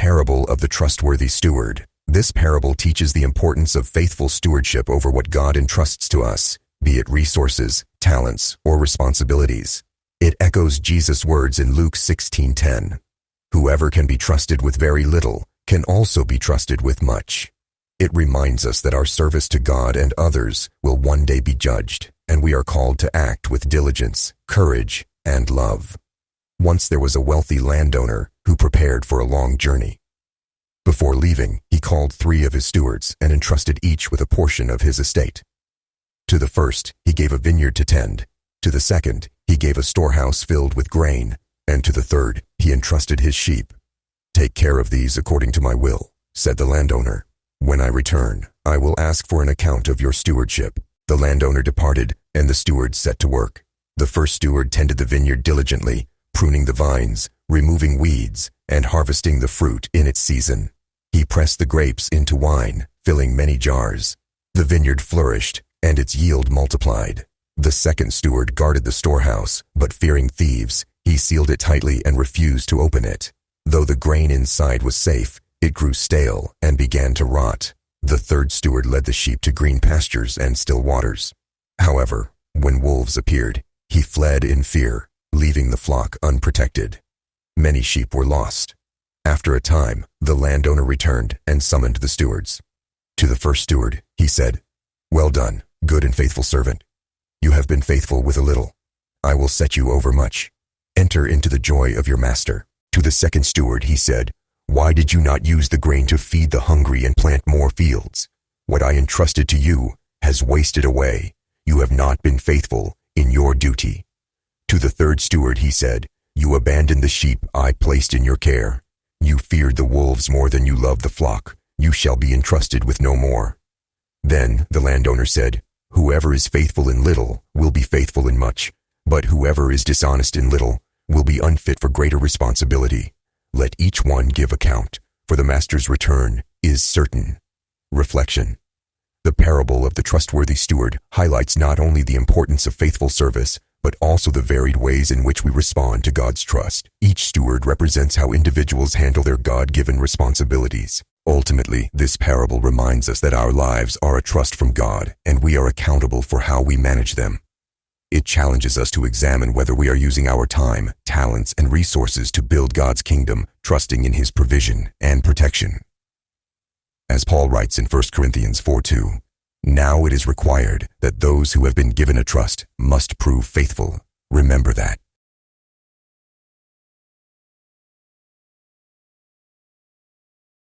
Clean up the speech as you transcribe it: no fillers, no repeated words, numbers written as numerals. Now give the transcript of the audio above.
parable of the trustworthy steward. This parable teaches the importance of faithful stewardship over what God entrusts to us, be it resources, talents, or responsibilities. It echoes Jesus' words in Luke 16:10. Whoever can be trusted with very little can also be trusted with much. It reminds us that our service to God and others will one day be judged, and we are called to act with diligence, courage, and love. Once there was a wealthy landowner who prepared for a long journey. Before leaving, he called 3 of his stewards and entrusted each with a portion of his estate. To the first, he gave a vineyard to tend. To the second, he gave a storehouse filled with grain. And to the third, he entrusted his sheep. "Take care of these according to my will," said the landowner. "When I return, I will ask for an account of your stewardship." The landowner departed, and the steward set to work. The first steward tended the vineyard diligently, pruning the vines, removing weeds, and harvesting the fruit in its season. He pressed the grapes into wine, filling many jars. The vineyard flourished, and its yield multiplied. The second steward guarded the storehouse, but fearing thieves, he sealed it tightly and refused to open it. Though the grain inside was safe, it grew stale and began to rot. The third steward led the sheep to green pastures and still waters. However, when wolves appeared, he fled in fear, leaving the flock unprotected. Many sheep were lost. After a time, the landowner returned and summoned the stewards. To the first steward, he said, "Well done, good and faithful servant. You have been faithful with a little. I will set you over much. Enter into the joy of your master." To the second steward, he said, "Why did you not use the grain to feed the hungry and plant more fields? What I entrusted to you has wasted away. You have not been faithful in your duty." To the third steward, he said, "You abandoned the sheep I placed in your care. You feared the wolves more than you loved the flock. You shall be entrusted with no more." Then the landowner said, "Whoever is faithful in little will be faithful in much, but whoever is dishonest in little will be unfit for greater responsibility. Let each one give account, for the master's return is certain." Reflection. The parable of the trustworthy steward highlights not only the importance of faithful service, but also the varied ways in which we respond to God's trust. Each steward represents how individuals handle their God-given responsibilities. Ultimately, this parable reminds us that our lives are a trust from God, and we are accountable for how we manage them. It challenges us to examine whether we are using our time, talents, and resources to build God's kingdom, trusting in His provision and protection. As Paul writes in 1 Corinthians 4:2, "Now it is required that those who have been given a trust must prove faithful. Remember that."